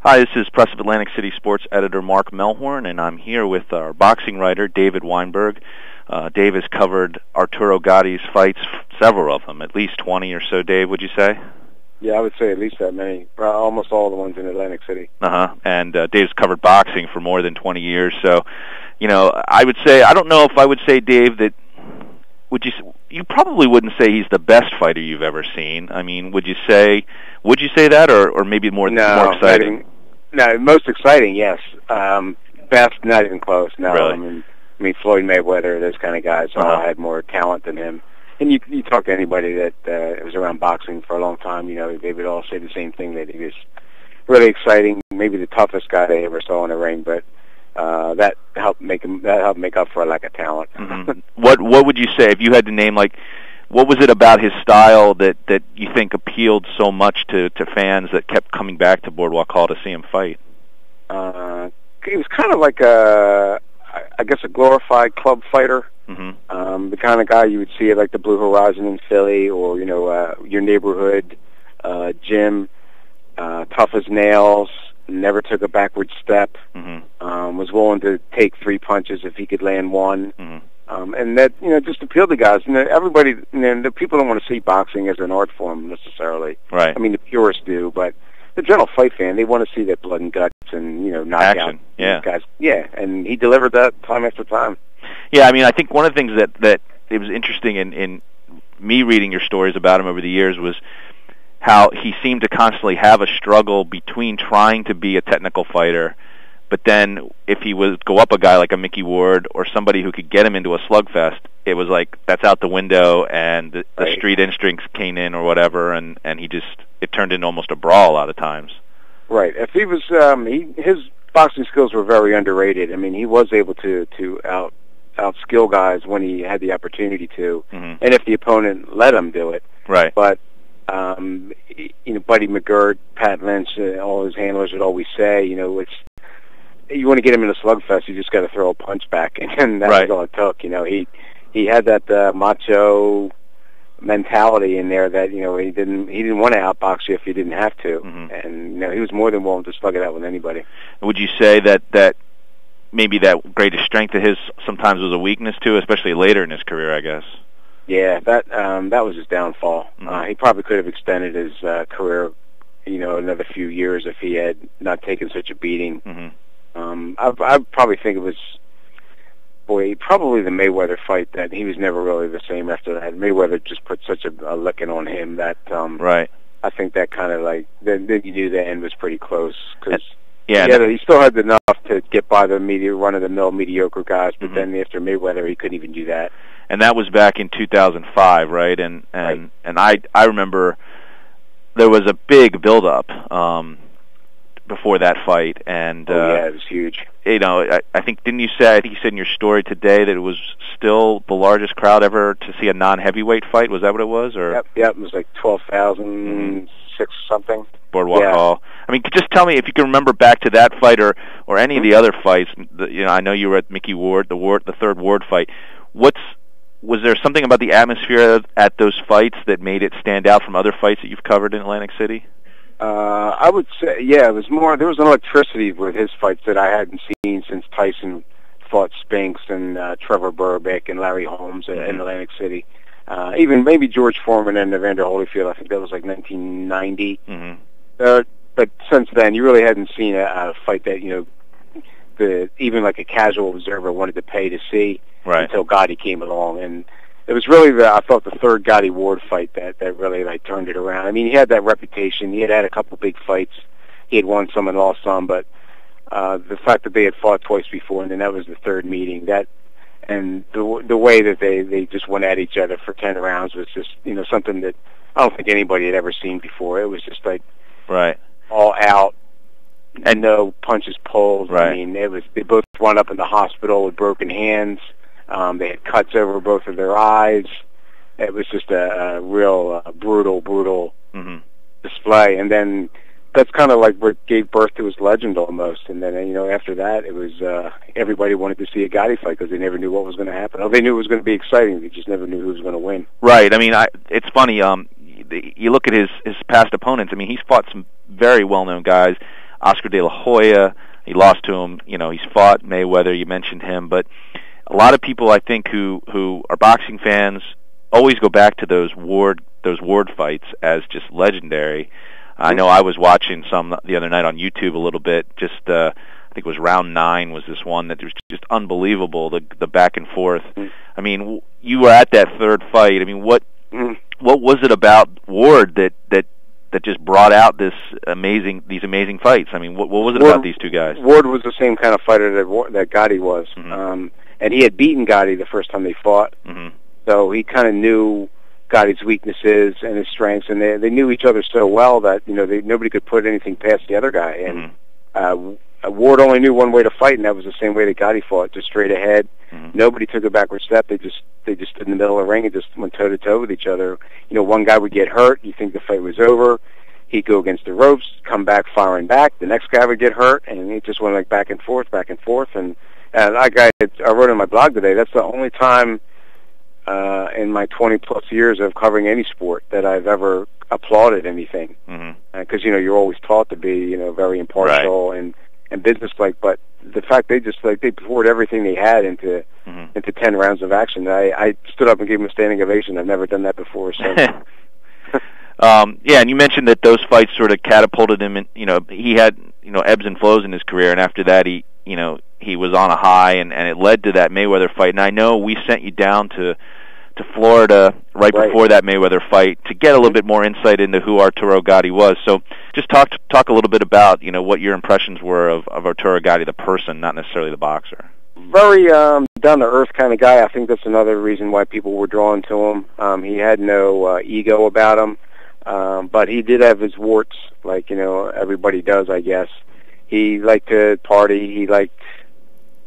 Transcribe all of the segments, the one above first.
Hi, this is Press of Atlantic City Sports editor Mark Melhorn, and I'm here with our boxing writer, David Weinberg. Dave has covered Arturo Gatti's fights, several of them, at least 20 or so, Dave, would you say? Yeah, I would say at least that many. Almost all the ones in Atlantic City. And Dave's covered boxing for more than 20 years, so, I would say, I don't know if I would say, Dave, that, you probably wouldn't say he's the best fighter you've ever seen. I mean, would you say that, or maybe more exciting? No, most exciting, yes. Best, not even close. No, really? I mean, Floyd Mayweather, those kind of guys all had more talent than him. And you talk to anybody that was around boxing for a long time, they would all say the same thing, that he was really exciting, maybe the toughest guy they ever saw in the ring, but that helped make up for a lack of talent. Mm-hmm. What would you say if you had to name, what was it about his style that you think appealed so much to fans that kept coming back to Boardwalk Hall to see him fight? He was kind of like a glorified club fighter. Mm-hmm. The kind of guy you would see at the Blue Horizon in Philly, or your neighborhood gym. Tough as nails, never took a backward step. Mm-hmm. Was willing to take 3 punches if he could land one. Mm-hmm. And that, just appealed to guys. Everybody, the people don't want to see boxing as an art form necessarily. Right. I mean, the purists do, but the general fight fan, they want to see that blood and guts and, knockout. Action. Yeah. Guys. Yeah, and he delivered that time after time. Yeah, I mean, I think one of the things that it was interesting in me reading your stories about him over the years was how he seemed to constantly have a struggle between trying to be a technical fighter, but then if he would go up a guy like a Mickey Ward or somebody who could get him into a slugfest, it was like that's out the window, and the street instincts came in or whatever, and it turned into almost a brawl a lot of times. Right. If he was, his boxing skills were very underrated. I mean, he was able to outskill guys when he had the opportunity to, mm-hmm. and if the opponent let him do it. Right. But Buddy McGirt, Pat Lynch, all his handlers would always say, you want to get him in a slugfest, you just got to throw a punch back, and that's all it took. He had that macho mentality in there that he didn't want to outbox you if he didn't have to, mm-hmm. and he was more than willing to slug it out with anybody. Would you say that maybe that greatest strength of his sometimes was a weakness too, especially later in his career, I guess? Yeah, that was his downfall. Mm-hmm. He probably could have extended his career, another few years if he had not taken such a beating. Mm-hmm. I probably think it was, probably the Mayweather fight that he was never really the same after that. Mayweather just put such a licking on him that right. I think that kind of then you knew the end was pretty close, because he still had enough to get by the run-of-the-mill mediocre guys, but mm-hmm. then after Mayweather he couldn't even do that. And that was back in 2005, right? And I remember there was a big build-up before that fight, and it was huge. I think you said in your story today that it was still the largest crowd ever to see a non-heavyweight fight. Was that what it was? Or yep, it was 12,000, something. Boardwalk Hall. I mean, just tell me if you can remember back to that fight or any of the other fights. I know you were at Mickey Ward, the third Ward fight. Was there something about the atmosphere at those fights that made it stand out from other fights that you've covered in Atlantic City? I would say, it was more. There was an electricity with his fights that I hadn't seen since Tyson fought Spinks and Trevor Burbick and Larry Holmes mm-hmm. in Atlantic City. Even maybe George Foreman and Evander Holyfield. I think that was 1990. Mm-hmm. But since then, you really hadn't seen a fight that even a casual observer wanted to pay to see. Right. Until Gotti came along, and it was really I thought the third Gotti Ward fight that really turned it around. I mean, he had that reputation. He had a couple big fights. He had won some and lost some, but the fact that they had fought twice before, and then that was the third meeting. And the way that they just went at each other for 10 rounds was just something that I don't think anybody had ever seen before. It was just right, all out. And no punches pulled. Right. I mean, they both wound up in the hospital with broken hands. They had cuts over both of their eyes. It was just a real brutal mm-hmm. display. And then that's kind of what gave birth to his legend almost. And then, after that, it was everybody wanted to see a Gotti fight because they never knew what was going to happen. Oh, they knew it was going to be exciting. They just never knew who was going to win. Right. I mean, it's funny. You look at his past opponents. I mean, he's fought some very well-known guys. Oscar De La Hoya. He lost to him. He's fought Mayweather. You mentioned him, but a lot of people, I think, who are boxing fans always go back to those Ward fights as just legendary. I know I was watching some the other night on YouTube a little bit. Just I think it was round 9 was this one that was just unbelievable. The back and forth. I mean, you were at that third fight. I mean, what was it about Ward that just brought out these amazing fights? I mean, what was it about these two guys? Ward was the same kind of fighter that Gatti was, and he had beaten Gatti the first time they fought. So he kind of knew Gotti's weaknesses and his strengths, and they knew each other so well that nobody could put anything past the other guy. And Ward only knew one way to fight, and that was the same way that Gatti fought, just straight ahead. Nobody took a backward step. They just stood in the middle of the ring and just went toe to toe with each other. One guy would get hurt. You think the fight was over. He'd go against the ropes, come back firing back. The next guy would get hurt, and it just went like back and forth. And I wrote in my blog today, that's the only time in my 20-plus years of covering any sport that I've ever applauded anything. Because, you're always taught to be, very impartial and businesslike. But the fact they poured everything they had into 10 rounds of action. I stood up and gave them a standing ovation. I've never done that before. So. Yeah, and you mentioned that those fights sort of catapulted him. And he had ebbs and flows in his career, and after that he was on a high, and it led to that Mayweather fight. And I know we sent you down to Florida right before that Mayweather fight to get a little bit more insight into who Arturo Gatti was. So just talk a little bit about what your impressions were of Arturo Gatti, the person, not necessarily the boxer. Very down to earth kind of guy. I think that's another reason why people were drawn to him. He had no ego about him, but he did have his warts, like everybody does, I guess. He liked to party. He liked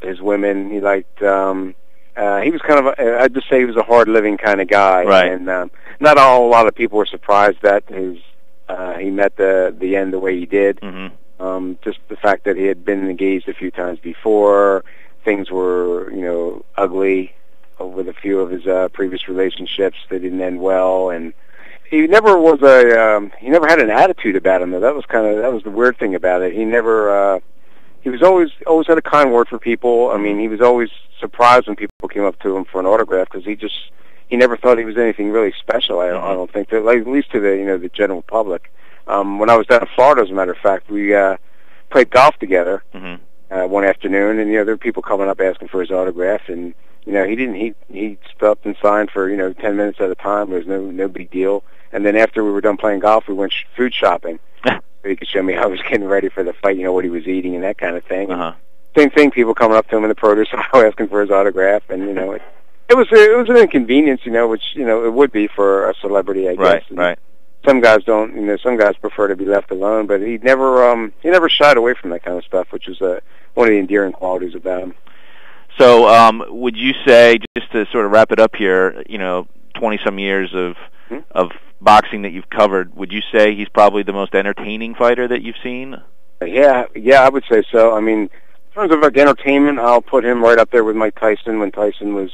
his women. He liked. He was kind of. I'd just say he was a hard-living kind of guy, right. And not a lot of people were surprised that he met the end the way he did. Just the fact that he had been engaged a few times before, things were ugly with a few of his previous relationships. They didn't end well, and he never was he never had an attitude about him. Though that was the weird thing about it. He never. He was always had a kind word for people. I mean, he was always surprised when people came up to him for an autograph because he never thought he was anything really special. I don't think that, at least to the general public. When I was down in Florida, as a matter of fact, we played golf together one afternoon, and there were people coming up asking for his autograph, and he stopped and signed for 10 minutes at a time. There was no big deal. And then after we were done playing golf, we went food shopping. He could show me how he was getting ready for the fight, what he was eating and that kind of thing. Same thing, people coming up to him in the produce aisle asking for his autograph, and it was an inconvenience, which it would be for a celebrity, I guess. Right. Some guys don't, some guys prefer to be left alone, but he never shied away from that kind of stuff, which was one of the endearing qualities about him. So, would you say, just to sort of wrap it up here, 20-some years of boxing that you've covered, would you say he's probably the most entertaining fighter that you've seen? Yeah, I would say so. I mean, in terms of entertainment, I'll put him right up there with Mike Tyson when Tyson was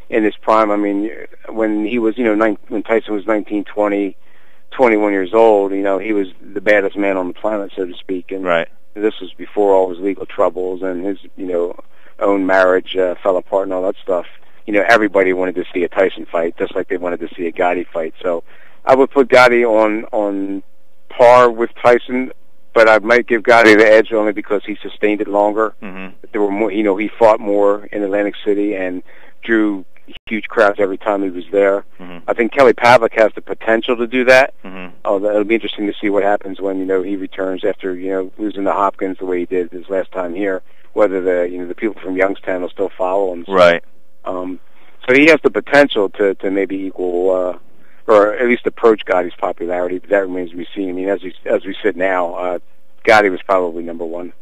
in his prime. I mean, when he was, when Tyson was 19, 20, 21 years old, he was the baddest man on the planet, so to speak. And this was before all his legal troubles and his, own marriage fell apart and all that stuff. Everybody wanted to see a Tyson fight, just like they wanted to see a Gatti fight. So I would put Gatti on par with Tyson, but I might give Gatti the edge only because he sustained it longer. There were more, he fought more in Atlantic City and drew huge crowds every time he was there. I think Kelly Pavlik has the potential to do that. It'll be interesting to see what happens when he returns after losing to Hopkins the way he did his last time here. Whether the people from Youngstown will still follow him. Right. So he has the potential to maybe equal or at least approach Gotti's popularity, but that remains to be seen. I mean, as we sit now, Gatti was probably number one.